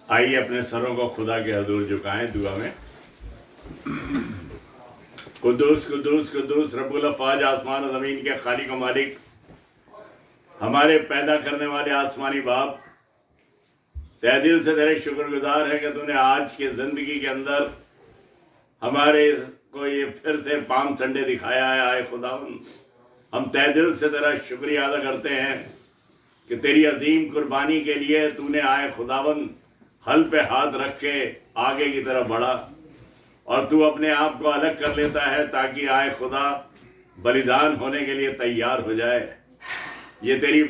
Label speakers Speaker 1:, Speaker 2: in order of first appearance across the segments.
Speaker 1: आइए अपने सरों को खुदा के हजूर झुकाएं दुआ में। कुद्दूस कुद्दूस कुद्दूस रब्बुल अफ़वाज, आसमान और ज़मीन के खालिक व मालिक, हमारे पैदा करने वाले आसमानी बाप, तहे दिल से तेरे शुक्रगुजार है कि तूने आज की ज़िंदगी के अंदर हमारे को ये फिर से पाम संडे दिखाया है। आए खुदावन, हम तहे दिल से तेरा शुक्रिया अदा करते हैं कि तेरी अजीम कुर्बानी के लिए तूने आए खुदावन हल पे हाथ रख के आगे की तरफ बढ़ा और तू अपने आप को अलग कर लेता है ताकि आए खुदा बलिदान होने के लिए तैयार हो जाए। ये तेरी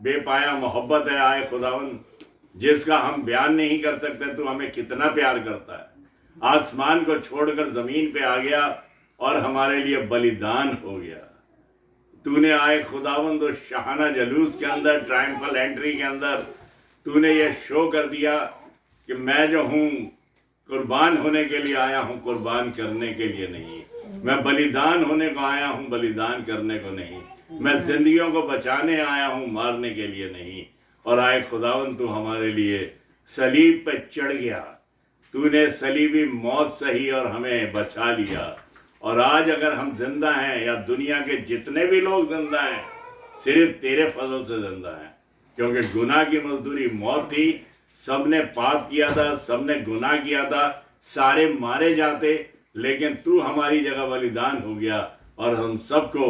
Speaker 1: बेपाया मोहब्बत है आए खुदावन, जिसका हम बयान नहीं कर सकते। तू हमें कितना प्यार करता है, आसमान को छोड़कर ज़मीन पे आ गया और हमारे लिए बलिदान हो गया। तूने आए खुदावन तो शाहाना जलूस के अंदर, ट्रायम्फल एंट्री के अंदर तूने ये शो कर दिया कि मैं जो हूँ कुर्बान होने के लिए आया हूँ, कुर्बान करने के लिए नहीं। मैं बलिदान होने को आया हूँ, बलिदान करने को नहीं। मैं जिंदगियों को बचाने आया हूँ, मारने के लिए नहीं। और आए खुदावन तू हमारे लिए सलीब पे चढ़ गया, तूने सलीबी मौत सही और हमें बचा लिया। और आज अगर हम जिंदा हैं या दुनिया के जितने भी लोग जिंदा हैं, सिर्फ तेरे फजल से जिंदा हैं, क्योंकि गुनाह की मजदूरी मौत थी। सबने पाप किया था, सबने गुनाह किया था, सारे मारे जाते, लेकिन तू हमारी जगह बलिदान हो गया और हम सबको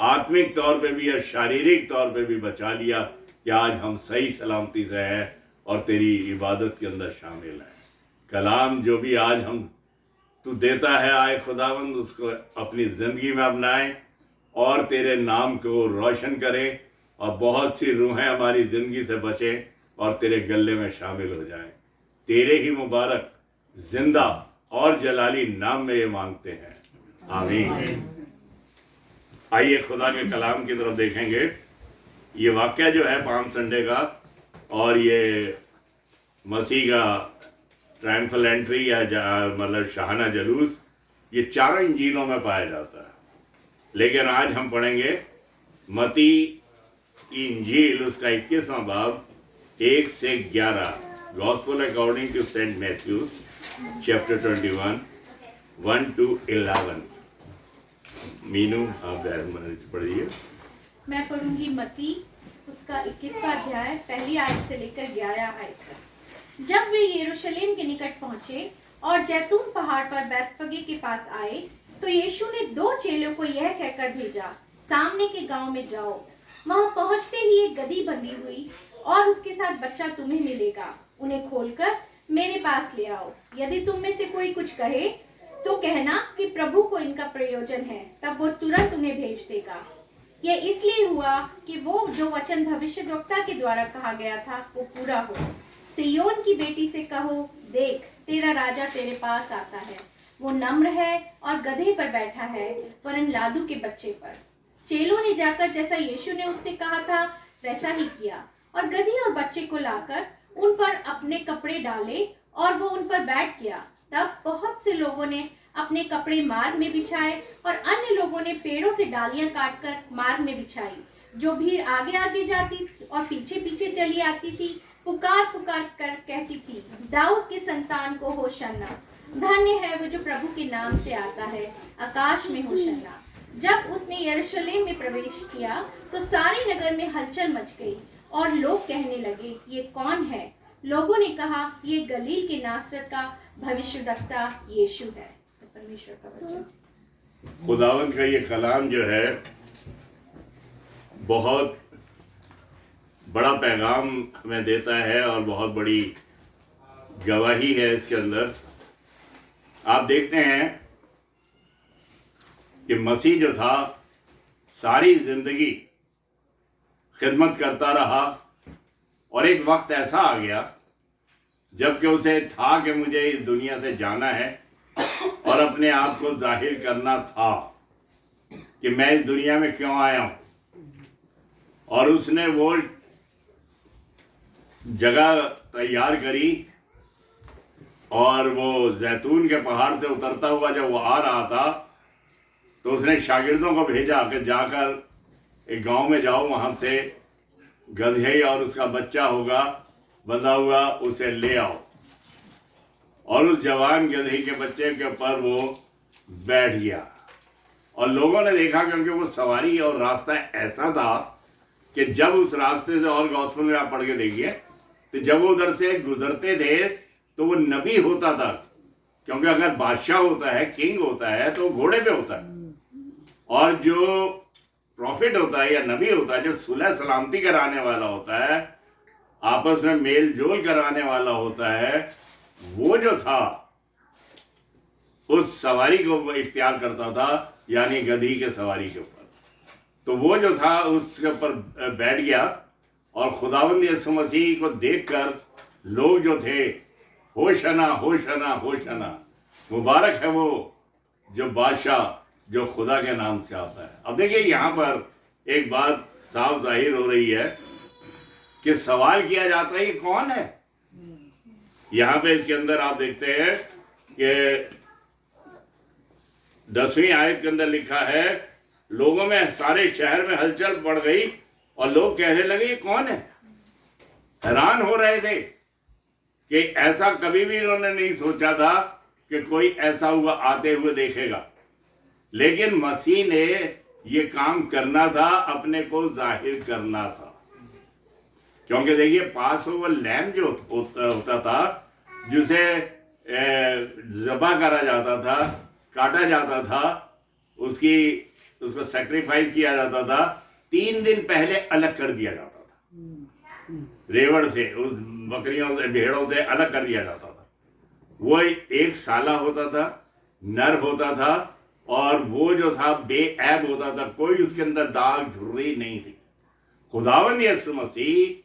Speaker 1: आत्मिक तौर पे भी और शारीरिक तौर पे भी बचा लिया कि आज हम सही सलामती से हैं और तेरी इबादत के अंदर शामिल हैं। कलाम जो भी आज हम तू देता है आए खुदावंद, उसको अपनी ज़िंदगी में अपनाएं और तेरे नाम को रोशन करें और बहुत सी रूहें हमारी ज़िंदगी से बचें और तेरे गले में शामिल हो जाएं। तेरे ही मुबारक जिंदा और जलाली नाम में ये मांगते हैं, आमीन। आइए खुदा के कलाम की तरफ देखेंगे। ये वाक़या जो है पाम संडे का और ये मसीह का ट्रायम्फल एंट्री या मतलब शाहाना जलूस, ये चारों इंजीलों में पाया जाता है। लेकिन आज हम पढ़ेंगे मती की इंजील, उसका 21वां बाब 1 से 11, gospel according to Saint Matthews chapter 21 1 to 11। Meenu आप मन से पढ़िए।
Speaker 2: मैं पढ़ूंगी मती उसका 21वां अध्याय पहली आयत से लेकर 11 आयत तक। जब वे यरूशलेम के निकट पहुंचे और जैतून पहाड़ पर बैतफगे के पास आए, तो यीशु ने 2 चेलों को यह कहकर भेजा, सामने के गांव में जाओ। वहां पहुंचते ही एक गदही बंधी हुई और उसके साथ बच्चा तुम्हें मिलेगा। उन्हें खोलकर मेरे पास ले आओ। यदि तुम में से कोई कुछ कहे तो कहना कि प्रभु को इनका प्रयोजन है, तब वो तुरंत उन्हें भेज देगा। यह इसलिए हुआ कि वो जो वचन भविष्यद्वक्ता के द्वारा कहा गया था वो पूरा हो। सिय्योन की बेटी से कहो, देख तेरा राजा तेरे पास आता है। वो नम्र है और गधे पर बैठा है, वरन लादू के बच्चे पर। चेलों ने जाकर जैसा यीशु ने उससे कहा था वैसा ही किया और गधी और बच्चे को लाकर उन पर अपने कपड़े डाले और वो उन पर बैठ गया। तब बहुत से लोगों ने अपने कपड़े मार्ग में बिछाए और अन्य लोगों ने पेड़ों से डालियां काटकर मार्ग में बिछाई। जो भीड़ आगे आगे जाती और पीछे पीछे चली आती थी, पुकार पुकार कर कहती थी, दाऊद के संतान को होशाना, धन्य है वो जो प्रभु के नाम से आता है, आकाश में होशाना। जब उसने यरूशलेम में प्रवेश किया तो सारे नगर में हलचल मच गई और लोग कहने लगे, ये कौन है? लोगों ने कहा, ये गलील के नासरत का भविष्यद्वक्ता यीशु है। परमेश्वर का वचन।
Speaker 1: खुदावंद का ये कलाम जो है बहुत बड़ा पैगाम हमें देता है और बहुत बड़ी गवाही है इसके अंदर। आप देखते हैं कि मसीह जो था सारी जिंदगी खिदमत करता रहा और एक वक्त ऐसा आ गया जबकि उसे था कि मुझे इस दुनिया से जाना है और अपने आप को जाहिर करना था कि मैं इस दुनिया में क्यों आया हूं। और उसने वो जगह तैयार करी और वो जैतून के पहाड़ से उतरता हुआ जब वो आ रहा था तो उसने शागिर्दों को भेजा कि जाकर एक गांव में जाओ, वहां से गधे और उसका बच्चा होगा बंधा हुआ, उसे ले आओ। और उस जवान गदही के बच्चे के ऊपर वो बैठ गया। और लोगों ने देखा, क्योंकि वो सवारी और रास्ता ऐसा था कि जब उस रास्ते से, और गॉस्पेल में आप पढ़ के देखिए, तो जब वो उधर से गुजरते थे तो वो नबी होता था, क्योंकि अगर बादशाह होता है, किंग होता है, तो घोड़े पे होता है, और जो प्रॉफिट होता है या नबी होता है, जो सुलह सलामती कराने वाला होता है, आपस में मेल जोल कराने वाला होता है, वो जो था उस सवारी को इख्तियार करता था, यानी गधी के सवारी के ऊपर। तो वो जो था उसके ऊपर बैठ गया, और खुदावंद यीशु मसीह को देखकर लोग जो थे, होशना होशना होशना, मुबारक है वो जो बादशाह जो खुदा के नाम से आता है। अब देखिए यहाँ पर एक बात साफ जाहिर हो रही है कि सवाल किया जाता है, ये कौन है? यहाँ पे इसके अंदर आप देखते हैं कि 10वीं आयत के अंदर लिखा है, लोगों में, सारे शहर में हलचल पड़ गई और लोग कहने लगे ये कौन है? हैरान हो रहे थे कि ऐसा कभी भी इन्होंने नहीं सोचा था कि कोई ऐसा हुआ आते हुए देखेगा। लेकिन मसीह ने ये काम करना था, अपने को जाहिर करना था। क्योंकि देखिए, पास ओवर लैम्ब जो होता था, जिसे ज़बह करा जाता था, काटा जाता था, उसको सैक्रिफाइस किया जाता था, 3 दिन पहले अलग कर दिया जाता था। रेवड़ से, उस बकरियों से, भेड़ों से अलग कर दिया जाता था। वो एक साला होता था, नर होता था, और वो जो था बेऐब होता था, कोई उसके अंदर दाग झुर्री नहीं थी। खुदावंद यीशु मसीह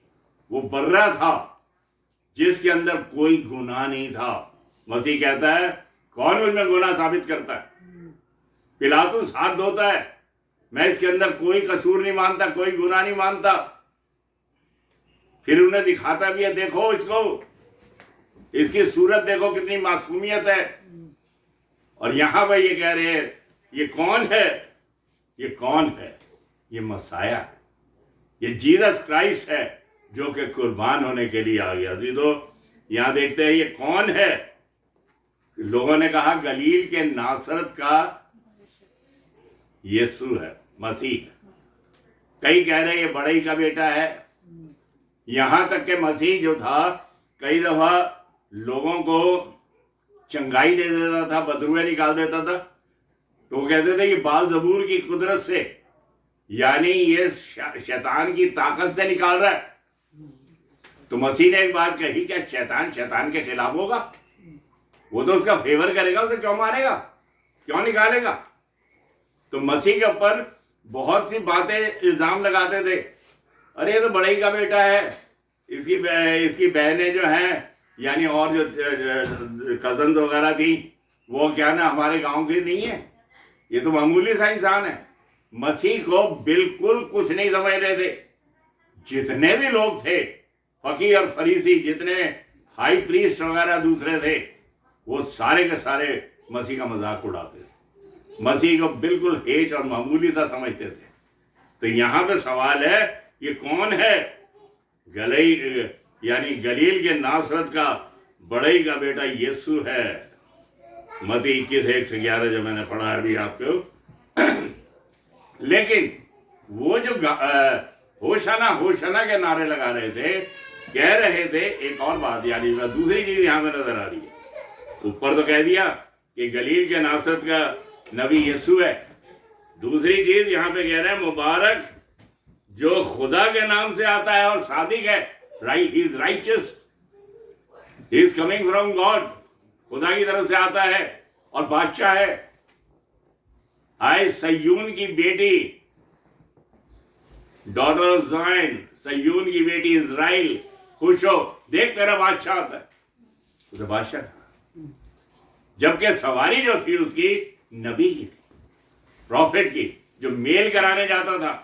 Speaker 1: वो बर्रा था जिसके अंदर कोई गुनाह नहीं था। मसीह कहता है, कौन मुझमें गुनाह साबित करता है? पिलातुस हाथ धोता है, मैं इसके अंदर कोई कसूर नहीं मानता, कोई गुनाह नहीं मानता। फिर उन्हें दिखाता भी है, देखो इसको, इसकी सूरत देखो कितनी मासूमियत है। और यहां पर ये कह रहे हैं, ये कौन है? ये कौन है? ये मसाया, ये जीसस क्राइस्ट है, जो कि कुर्बान होने के लिए आ गया। जी तो यहां देखते हैं, ये कौन है? लोगों ने कहा गलील के नासरत का यीशु है, मसीह। कई कह रहे हैं ये बड़ई का बेटा है। यहां तक के मसीह जो था, कई दफा लोगों को चंगाई दे देता था, बदरुए निकाल देता था, तो वो कहते थे कि बाल जबूर की कुदरत से, यानी ये शैतान की ताकत से निकाल रहा है। तो मसीह ने एक बात कही, क्या शैतान शैतान के खिलाफ होगा? वो तो उसका फेवर करेगा, उसे क्यों मारेगा, क्यों निकालेगा? तो मसीह के ऊपर बहुत सी बातें इल्जाम लगाते थे, अरे ये तो बड़ई का बेटा है, इसकी बहनें जो हैं, यानी और जो कजन्स वगैरह थी, वो क्या ना हमारे गांव की नहीं है, ये तो मामूली सा इंसान है। मसीह को बिल्कुल कुछ नहीं समझ रहे थे। जितने भी लोग थे, फकीर और फरीसी, जितने हाई प्रीस्ट वगैरह दूसरे थे, वो सारे के सारे मसीह का मजाक उड़ाते थे, मसीह को बिल्कुल हेच और मामूली सा समझते थे। तो यहाँ पे सवाल है, ये कौन है? यानी गलील के नासरत का बड़ई का बेटा यीशु है। मत्ती 21:1-11 जो मैंने पढ़ा अभी आपको। लेकिन वो जो होशाना होशाना के नारे लगा रहे थे, कह रहे थे एक और बात, यानी दूसरी चीज यहाँ में नजर आ रही है। ऊपर तो कह दिया कि गलील के नासरत का नबी यीशु है, दूसरी चीज यहाँ पे कह रहे हैं, मुबारक जो खुदा के नाम से आता है और सादिक है, right, he is righteous, he is coming from God, खुदा की तरफ से आता है और बादशाह है। आए सय्यून की बेटी, डॉटर ऑफ ज़ायन, सय्यून की बेटी इजराइल, खुश हो, देख तेरा बादशाह आता है। उसे बादशाह था, जबकि सवारी जो थी उसकी नबी की थी, प्रॉफिट की, जो मेल कराने जाता था,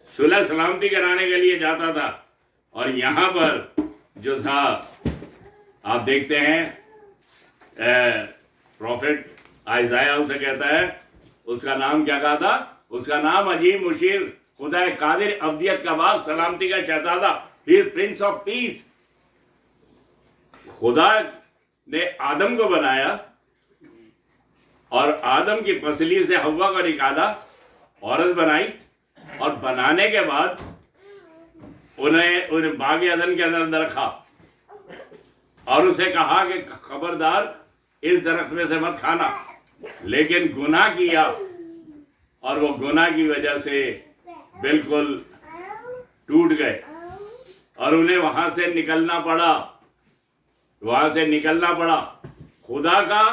Speaker 1: सुलह सलामती कराने के लिए जाता था। और यहां पर जो था, आप देखते हैं, प्रॉफिट आइज़ाया उसे कहता है, उसका नाम क्या कहा था? उसका नाम अजीब मुशीर, खुदा कादिर, अब्दियत का बाप, सलामती का शहजादा, he is prince of peace. खुदा ने आदम को बनाया और आदम की पसली से हव्वा को निकाला, औरत बनाई, और बनाने के बाद उन्हें बाग अदन के अंदर रखा और उसे कहा कि खबरदार इस दरख्त में से मत खाना। लेकिन गुनाह किया और वो गुनाह की वजह से बिल्कुल टूट गए और उन्हें वहां से निकलना पड़ा। खुदा का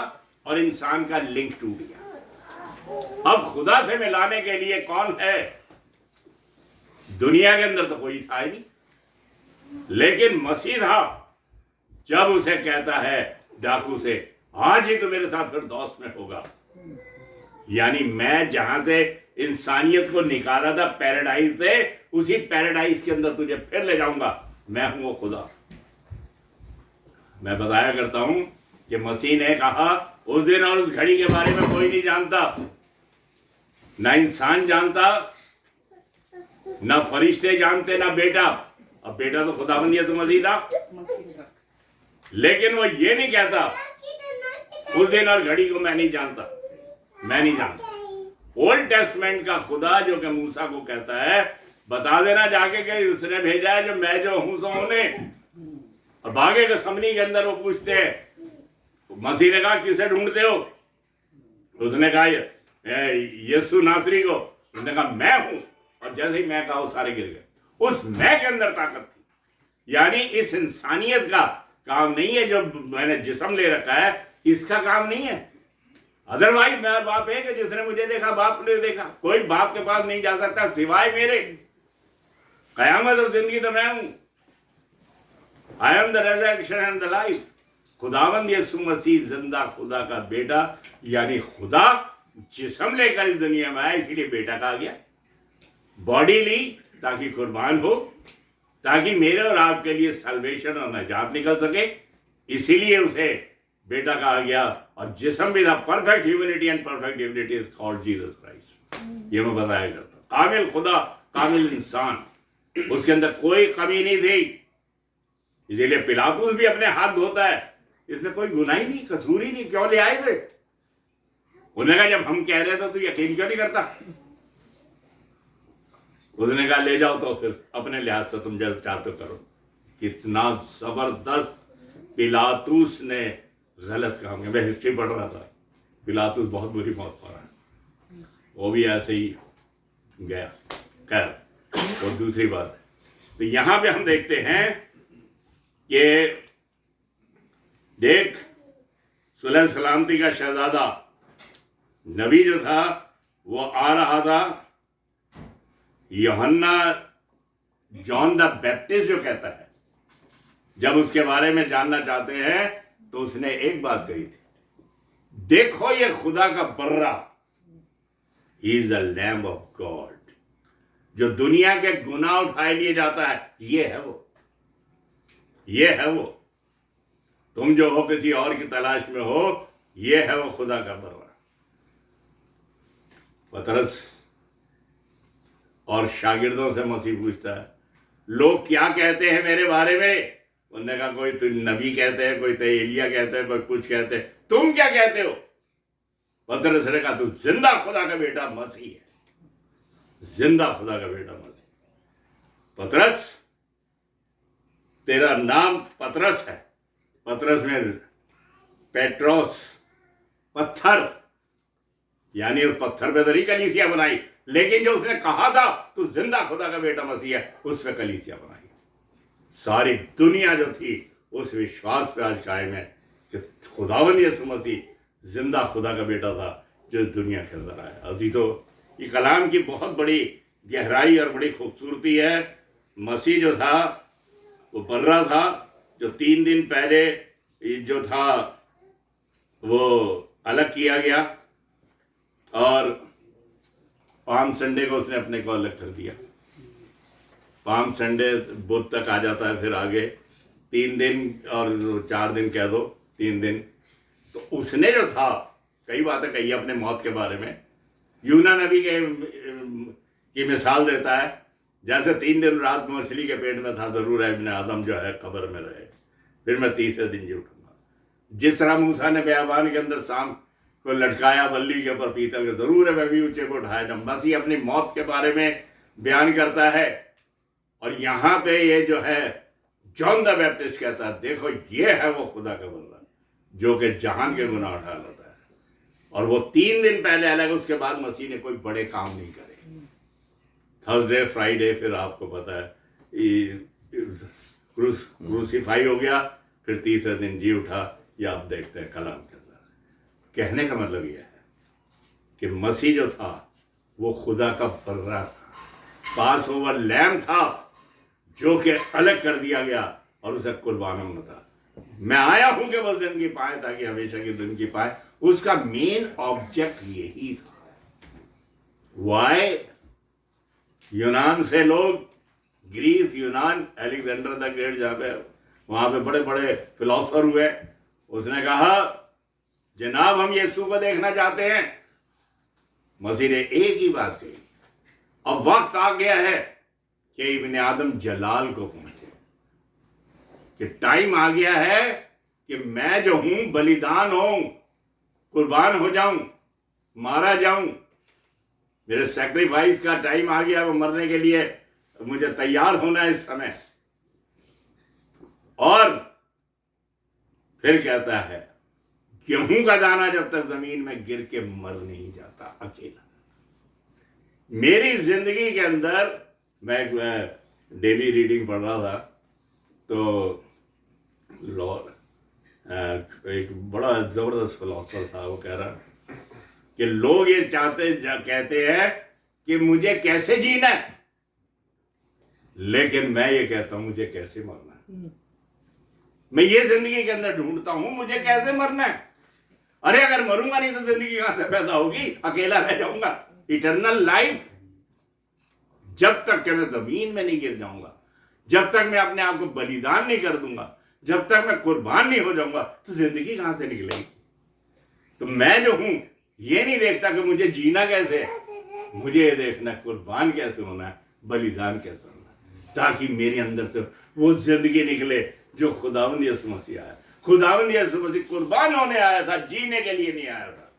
Speaker 1: और इंसान का लिंक टूट गया। अब खुदा से मिलाने के लिए कौन है? दुनिया के अंदर तो कोई था ही नहीं, लेकिन मसीह था। जब उसे कहता है डाकू से, आज ही तो मेरे साथ फिरदौस में होगा, यानी मैं जहां से इंसानियत को निकाला था पैराडाइज से, उसी पैराडाइज के अंदर तुझे फिर ले जाऊंगा। मैं हूं वो खुदा। मैं बताया करता हूं कि मसीह ने कहा उस दिन और उस घड़ी के बारे में कोई नहीं जानता, ना इंसान जानता, ना फरिश्ते जानते, ना बेटा। अब बेटा तो खुदाबंदी तो मसीह था, लेकिन वो ये नहीं कहता उस दिन और घड़ी को मैं नहीं जानता। ओल्ड टेस्टमेंट का खुदा जो कि मूसा को कहता है, बता देना जाके कि उसने भेजा है, जो मैं जो हूं सो होने। और बागे के समनी के अंदर वो पूछते हैं, मसीह ने कहा किसे ढूंढते हो? उसने कहा यीशु नासरी को। उसने कहा मैं हूं, और जैसे ही मैं कहा वो सारे गिर गए। उस मैं के अंदर ताकत थी। यानी इस इंसानियत का काम नहीं है जो मैंने जिस्म ले रखा है, इसका काम नहीं है। अदरवाइज मेरा बाप है कि जिसने मुझे देखा बाप ने देखा। कोई बाप के पास नहीं जा सकता सिवाय मेरे। कयामत और जिंदगी तो मैं हूं। I am the resurrection and the life. खुदावंद यीशु मसीह जिंदा खुदा का बेटा, यानी खुदा जिस्म लेकर इस दुनिया में आया, इसलिए बेटा कहा गया। बॉडी ली ताकि कुर्बान हो, ताकि मेरे और आपके लिए सल्वेशन और नजात निकल सके, इसीलिए उसे बेटा कहा गया। और जिस्म भी था। Perfect humanity and perfect divinity is called Jesus Christ. ये मैं बताया करता। कामिल खुदा, कामिल इंसान, उसके अंदर कोई कमी नहीं थी। इसीलिए पिलातुस भी अपने हाथ धोता है, इसमें कोई गुनाह ही नहीं, कसूर ही नहीं। क्यों ले आए थे? उन्होंने कहा जब हम कह रहे थे तो यकीन क्यों नहीं करता? उसने कहा ले जाओ तो फिर अपने लिहाज से तुम जैसे चाहते हो करो। कितना जबरदस्त पिलातुस ने गलत काम किया। मैं हिस्ट्री पढ़ रहा था, पिलातुस बहुत बुरी मौत पा रहा है, वो भी ऐसे ही गया। खैर और दूसरी बात, तो यहां पे हम देखते हैं कि देख सुलह सलामती का शहजादा नबी जो था वो आ रहा था। यूहन्ना जॉन द बैप्टिस्ट जो कहता है, जब उसके बारे में जानना चाहते हैं तो उसने एक बात कही थी, देखो ये खुदा का बर्रा, he is the lamb of God, जो दुनिया के गुनाह उठाए लिए जाता है। ये है वो। तुम जो हो किसी और की तलाश में हो, ये है वो खुदा का बर्रा। पतरस और शागिर्दों से मसीह पूछता है, लोग क्या कहते हैं मेरे बारे में? उन्होंने कहा कोई तो नबी कहते हैं, कोई तो एलिया कहते हैं, कोई कुछ कहते हैं, तुम क्या कहते हो? पतरस ने कहा तू जिंदा खुदा का बेटा मसीह है, जिंदा खुदा का बेटा मसीह। पतरस, तेरा नाम पतरस है। पतरस में पेट्रोस, पत्थर, यानी उस पत्थर पे तो कलीसिया बनाई, लेकिन जो उसने कहा था तू जिंदा खुदा का बेटा मसीह है, उस पे कलीसिया बनाई। सारी दुनिया जो थी उस विश्वास पे आज कायम है कि खुदावंद यीशु मसीह जिंदा खुदा का बेटा था जो दुनिया के अंदर आया। अजी तो ये कलाम की बहुत बड़ी गहराई और बड़ी खूबसूरती है। मसीह जो था वो बर्रा था, जो 3 दिन पहले जो था वो अलग किया गया, और पाम संडे को उसने अपने को अलग कर दिया। पाम संडे बुध तक आ जाता है, फिर आगे 3 दिन और 4 दिन कह दो, 3 दिन। तो उसने जो था कई बातें कही अपने मौत के बारे में। यूना नबी की मिसाल देता है, जैसे 3 दिन रात मछली के पेट में था, जरूर है इब्ने आदम जो है कब्र में रहे, फिर मैं तीसरे दिन जी उठूंगा। जिस तरह मूसा ने बयाबान के अंदर सांप को लटकाया बल्ली के ऊपर पीतल के, जरूर है वह भी ऊंचे को उठाया। जब मसीह अपनी मौत के बारे में बयान करता है और यहाँ पे ये जो है जॉन द बैप्टिस्ट कहता है, देखो ये है वो खुदा का बंदा जो कि जहान के गुनाह उठा लेता है। और वो 3 दिन पहले अलग, उसके बाद मसीह ने कोई बड़े काम नहीं करे। थर्सडे फ्राइडे फिर आपको पता है क्रूसीफाई हो गया, फिर तीसरे दिन जी उठा। ये आप देखते हैं कलाम के अंदर। कहने का मतलब यह है कि मसीह जो था वो खुदा का बर्रा था, पास ओवर लैम था जो कि अलग कर दिया गया और उसे कुर्बान होना था। मैं आया हूं कि बस दिन की पाए ताकि हमेशा के दिन की पाए। उसका मेन ऑब्जेक्ट यही था। वाई यूनान से लोग, ग्रीस, यूनान, अलेक्जेंडर द ग्रेट, जहाँ पे वहां पे बड़े बड़े फिलोसफर हुए, उसने कहा जनाब हम यीशु को देखना चाहते हैं। मसीह ने एक ही बात कही, अब वक्त आ गया है कि इब्ने आदम जलाल को पहुंचे, कि टाइम आ गया है कि मैं जो हूं बलिदान हूं, कुर्बान हो जाऊं, मारा जाऊं। मेरे सैक्रिफाइस का टाइम आ गया, वो मरने के लिए मुझे तैयार होना है इस समय। और फिर कहता है गेहूं का दाना जब तक जमीन में गिर के मर नहीं जाता अकेला। मेरी जिंदगी के अंदर, मैं डेली रीडिंग पढ़ रहा था, तो एक बड़ा जबरदस्त फिलोसफर था, वो कह रहा कि लोग ये कहते हैं कि मुझे कैसे जीना है, लेकिन मैं ये कहता हूं मुझे कैसे मरना है। मैं ये जिंदगी के अंदर ढूंढता हूं मुझे कैसे मरना है। अरे अगर मरूंगा नहीं तो जिंदगी कहां से पैदा होगी, अकेला रह जाऊंगा। इटर्नल लाइफ, जब तक कि मैं जमीन में नहीं गिर जाऊंगा, जब तक मैं अपने आप को बलिदान नहीं कर दूंगा, जब तक मैं कुर्बान नहीं हो जाऊंगा, तो जिंदगी कहां से निकलेगी। तो मैं जो हूं ये नहीं देखता कि मुझे जीना कैसे है, मुझे ये देखना कुर्बान कैसे होना है, बलिदान कैसे होना है, ताकि मेरे अंदर से वो जिंदगी निकले जो खुदावंद यीशु मसीह आया। खुदावंद यीशु मसीह कुर्बान होने आया था, जीने के लिए नहीं आया था।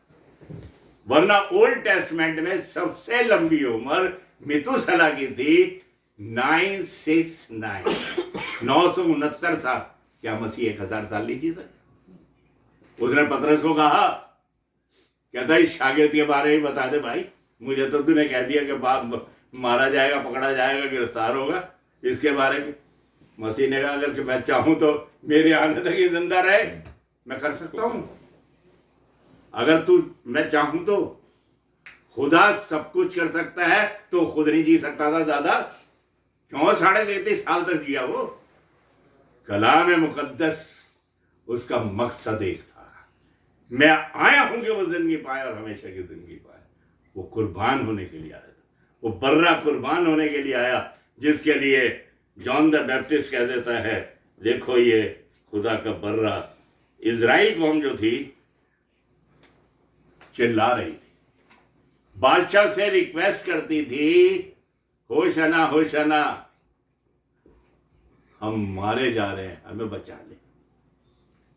Speaker 1: वरना ओल्ड टेस्टमेंट में सबसे लंबी उम्र मेतुसला की थी 969, 969 साल। क्या मसीह 1000 साल नहीं जी सकते? उसने पतरस को कहा, कहता इस शागिर्द के बारे में बता दे भाई, मुझे तो तूने कह दिया कि मारा जाएगा, पकड़ा जाएगा, गिरफ्तार होगा, इसके बारे में। मसीह ने कहा अगर कि मैं चाहूं तो मेरे आने तक ये जिंदा रहे, मैं कर सकता हूं। अगर मैं चाहूं तो, खुदा सब कुछ कर सकता है, तो खुद नहीं जी सकता था दादा? क्यों 33.5 साल तक जिया वो? कलाम मुकद्दस उसका मकसद एक था, मैं आया हूं कि वो जिंदगी पाए और हमेशा की जिंदगी पाए। वो कुर्बान होने के लिए आया था, वो बर्रा कुर्बान होने के लिए आया, जिसके लिए जॉन द बैप्टिस्ट कह देता है देखो ये खुदा का बर्रा। इजराइल कौम जो थी चिल्ला रही थी, बादशाह से रिक्वेस्ट करती थी, होशाना होशाना, हम मारे जा रहे हैं, हमें बचा ले।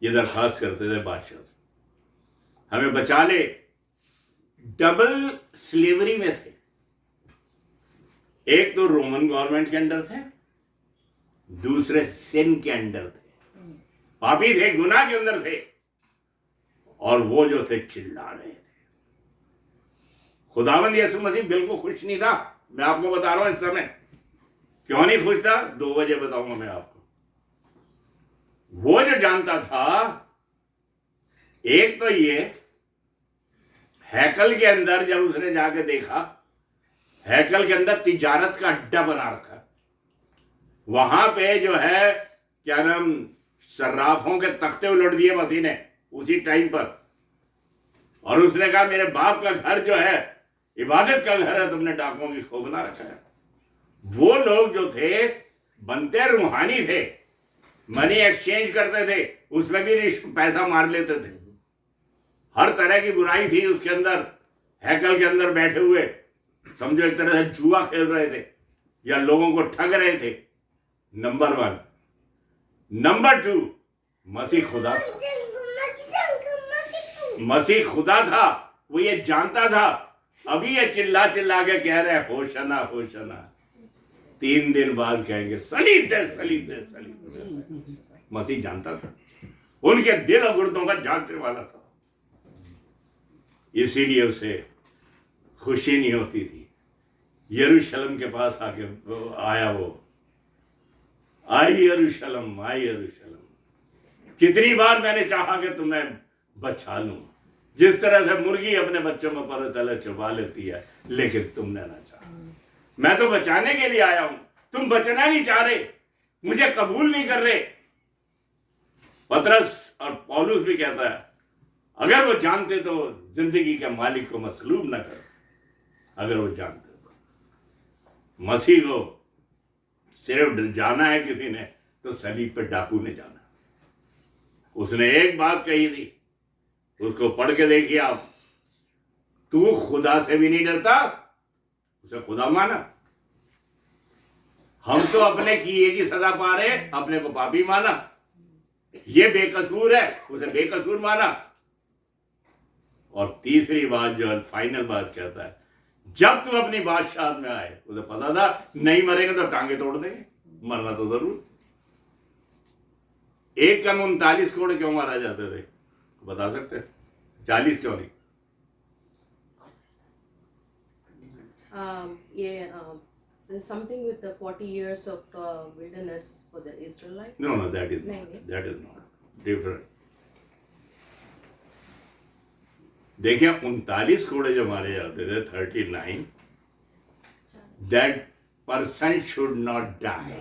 Speaker 1: ये दरखास्त करते थे बादशाह से, हमें बचा ले। डबल स्लेवरी में थे, एक तो रोमन गवर्नमेंट के अंडर थे, दूसरे सिन के अंडर थे, पापी थे, गुनाह के अंदर थे, और वो जो थे चिल्ला रहे थे। खुदावंद यीशु मसीह बिल्कुल खुश नहीं था। मैं आपको बता रहा हूं इस समय क्यों नहीं खुश था, 2 बजे बताऊंगा मैं आपको। वो जो जानता था, एक तो ये हैकल के अंदर जब उसने जाके देखा, हैकल के अंदर तिजारत का अड्डा बना रखा, वहां पे जो है क्या नाम, सर्राफों के तख्ते उलट दिए मसीह ने उसी टाइम पर। और उसने कहा मेरे बाप का घर जो है इबादत का घर है, तुमने डाकुओं की खो बना रखा है। वो लोग जो थे बनते रूहानी थे, मनी एक्सचेंज करते थे, उसमें भी पैसा मार लेते थे, हर तरह की बुराई थी उसके अंदर। हैकल के अंदर बैठे हुए समझो एक तरह से जुआ खेल रहे थे या लोगों को ठग रहे थे। नंबर 1। नंबर 2, मसीह खुदा था। मसीह खुदा था, वो ये जानता था। अभी ये चिल्ला चिल्ला के कह रहे हैं होशना होशना, 3 दिन बाद कहेंगे सलीब दे सलीब दे सलीब दे। मसीह जानता था, उनके दिल और गुर्दों का जानने वाला था, इसीलिए उसे खुशी नहीं होती थी। यरूशलेम के पास आके आया वो, आई यरूशलेम आई यरूशलेम, कितनी बार मैंने चाहा कि तुम्हें बचा लूं, जिस तरह से मुर्गी अपने बच्चों में पर तले छुपा लेती है, लेकिन तुमने ना चाहा। मैं तो बचाने के लिए आया हूं, तुम बचना नहीं चाह रहे, मुझे कबूल नहीं कर रहे। पतरस और पौलुस भी कहता है, अगर वो जानते तो जिंदगी के मालिक को मसलूब ना करते। अगर वो जानते तो मसीह को सिर्फ जाना है किसी ने, तो सलीब पे डाकू ने जाना। उसने एक बात कही थी, उसको पढ़ के देखिए आप, तू खुदा से भी नहीं डरता, उसे खुदा माना। हम तो अपने किए की सजा पा रहे, अपने को पापी माना। ये बेकसूर है, उसे बेकसूर माना। और तीसरी बात जो फाइनल बात कहता है, जब तू अपनी बादशाह में आए, उसे पता था नहीं मरेंगे तो टांगे तोड़ देंगे, मरना तो जरूर। एक कम 39 कोड़े क्यों मारा जाते थे बता सकते? 40 क्यों नहीं?
Speaker 3: There's something with the 40 years of wilderness for the Israelites.
Speaker 1: No, that is not different. देखिए 39 कोड़े जो मारे जाते थे, 39, that person should not die.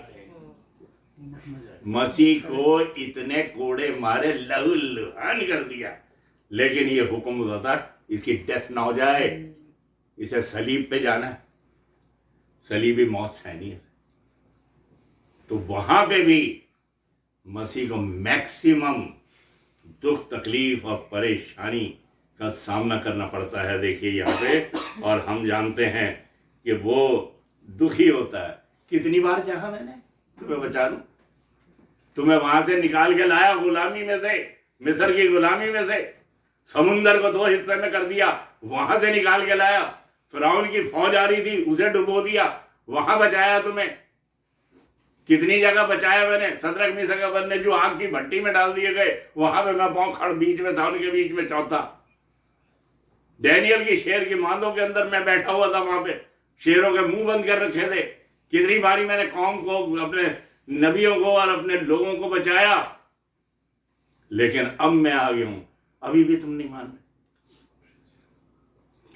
Speaker 1: मसीह को इतने कोड़े मारे, लहू लुहान कर दिया, लेकिन ये हुक्म होता था इसकी डेथ ना हो जाए, इसे सलीब पे जाना है, सलीबी मौत सहनी है। तो वहां पे भी मसीह को मैक्सिमम दुख तकलीफ और परेशानी का सामना करना पड़ता है। देखिए यहाँ पे, और हम जानते हैं कि वो दुखी होता है। कितनी बार चाहा मैंने तुम्हें बचा लूं, तुम्हें वहां से निकाल के लाया गुलामी में से, मिस्र की गुलामी में से, समुंदर को 2 हिस्से में कर दिया, वहां से निकाल के लाया। फिरौन की फौज आ रही थी, उसे डुबो दिया, वहां बचाया तुम्हें। कितनी जगह बचाया मैंने, सदरक मीशक अबेदnego जो आग की भट्टी में डाल दिए गए, वहां पे मैं पांव खड़ बीच में था, उनके बीच में चौथा। डैनियल की शेर की मांदों के अंदर मैं बैठा हुआ था, वहां पे शेरों के मुंह बंद कर रखे थे। कितनी बारी मैंने कौम को, अपने नबियों को और अपने लोगों को बचाया, लेकिन अब मैं आ गया हूं, अभी भी तुम नहीं मान रहे।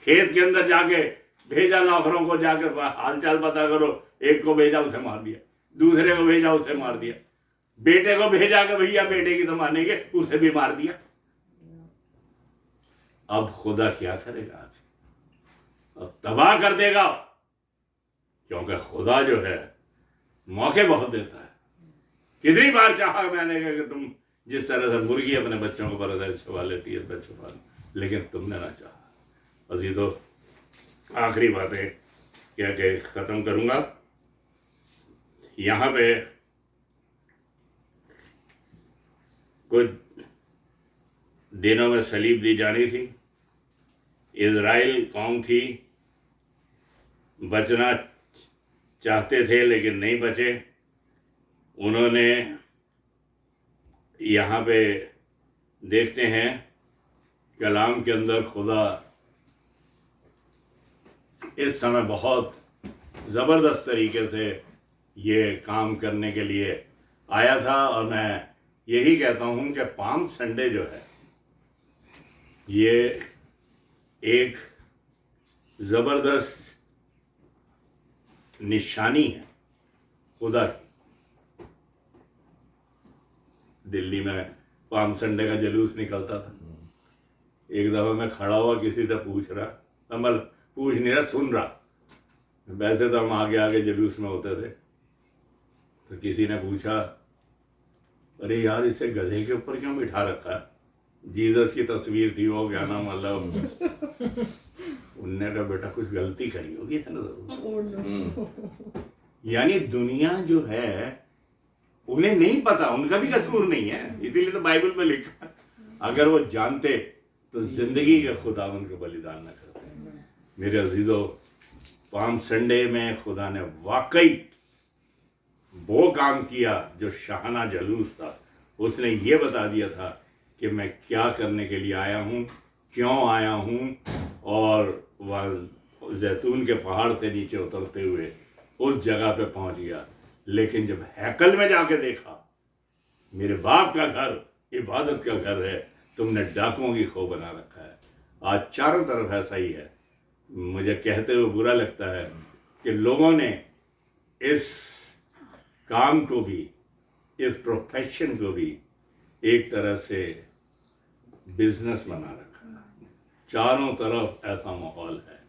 Speaker 1: खेत के अंदर जाके भेजा नौकरों को, जाके हालचाल पता करो, एक को भेजा उसे मार दिया, दूसरे को भेजा उसे मार दिया, बेटे को भेजा के भैया बेटे की तो मानेंगे, उसे भी मार दिया। अब खुदा क्या करेगा? अब तबाह कर देगा, क्योंकि खुदा जो है मौके बहुत देता है। कितनी बार चाहा मैंने कि तुम जिस तरह से मुर्गी अपने बच्चों को पर छुपा लेती है, बच्चों पर, लेकिन तुमने ना चाहा। अजी तो आखिरी बातें क्या के खत्म करूंगा। यहाँ पे कुछ दिनों में सलीब दी जानी थी। इज़राइल कौम थी, बचना चाहते थे लेकिन नहीं बचे। उन्होंने यहाँ पे देखते हैं कलाम के अंदर खुदा इस समय बहुत ज़बरदस्त तरीके से ये काम करने के लिए आया था। और मैं यही कहता हूँ कि पाम संडे जो है ये एक ज़बरदस्त निशानी है खुदा की। दिल्ली में पाम संडे का जुलूस निकलता था। एक दफ़ा मैं खड़ा हुआ, किसी से पूछ रहा, मतलब पूछ नहीं रहा, सुन रहा। वैसे तो हम आगे आगे जुलूस में होते थे, तो किसी ने पूछा, अरे यार इसे गधे के ऊपर क्यों बिठा रखा है? जीसस की तस्वीर थी वो, क्या नाम, मतलब उनने कहा बेटा कुछ गलती करी होगी इसने जरूर। यानी दुनिया जो है उन्हें नहीं पता, उनका भी कसूर नहीं है, इसीलिए तो बाइबल में लिखा। अगर वो जानते तो जिंदगी के खुदावंद को बलिदान न करते। मेरे अजीजों, पाम संडे में खुदा ने वाकई वो काम किया जो शाहाना जलूस था। उसने ये बता दिया था कि मैं क्या करने के लिए आया हूँ, क्यों आया हूँ, और वह जैतून के पहाड़ से नीचे उतरते हुए उस जगह पे पहुँच गया। लेकिन जब हैकल में जाके देखा, मेरे बाप का घर इबादत का घर है, तुमने डाकुओं की खो बना रखा है। आज चारों तरफ ऐसा ही है। मुझे कहते हुए बुरा लगता है कि लोगों ने इस काम को भी, इस प्रोफेशन को भी एक तरह से बिजनेस बना रखा है। चारों तरफ ऐसा माहौल है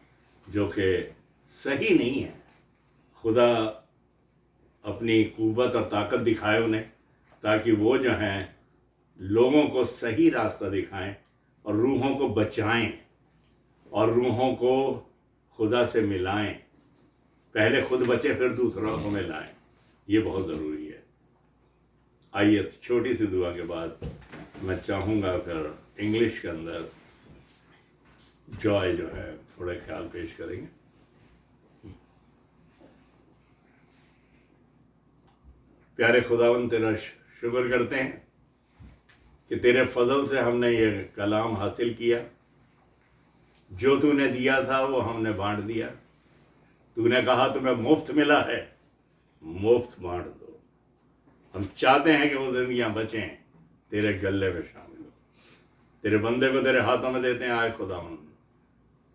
Speaker 1: जो कि सही नहीं है। खुदा अपनी कुव्वत और ताकत दिखाए उन्हें, ताकि वो जो हैं लोगों को सही रास्ता दिखाएं और रूहों को बचाएं और रूहों को खुदा से मिलाएं। पहले खुद बचे फिर दूसरों को मिलाएं। ये बहुत ज़रूरी है। आइए छोटी सी दुआ के बाद मैं चाहूँगा फिर इंग्लिश के अंदर जॉय जो है थोड़े ख्याल पेश करेंगे। प्यारे खुदावंद, तेरा शुक्र करते हैं कि तेरे फजल से हमने ये कलाम हासिल किया। जो तूने दिया था वो हमने बांट दिया। तूने कहा तुम्हें मुफ्त मिला है, मुफ्त बांट दो। हम चाहते हैं कि वो जिंदगियां बचें, तेरे गले में शामिल हो। तेरे बंदे को तेरे हाथों में देते हैं। आए खुदावंद,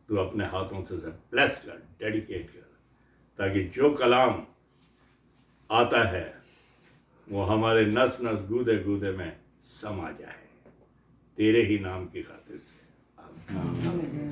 Speaker 1: तू अपने हाथों से ब्लेस कर, डेडिकेट कर, ताकि जो कलाम आता है वो हमारे नस नस गूदे गूदे में समा जाए। तेरे ही नाम की खातिर से आमीन।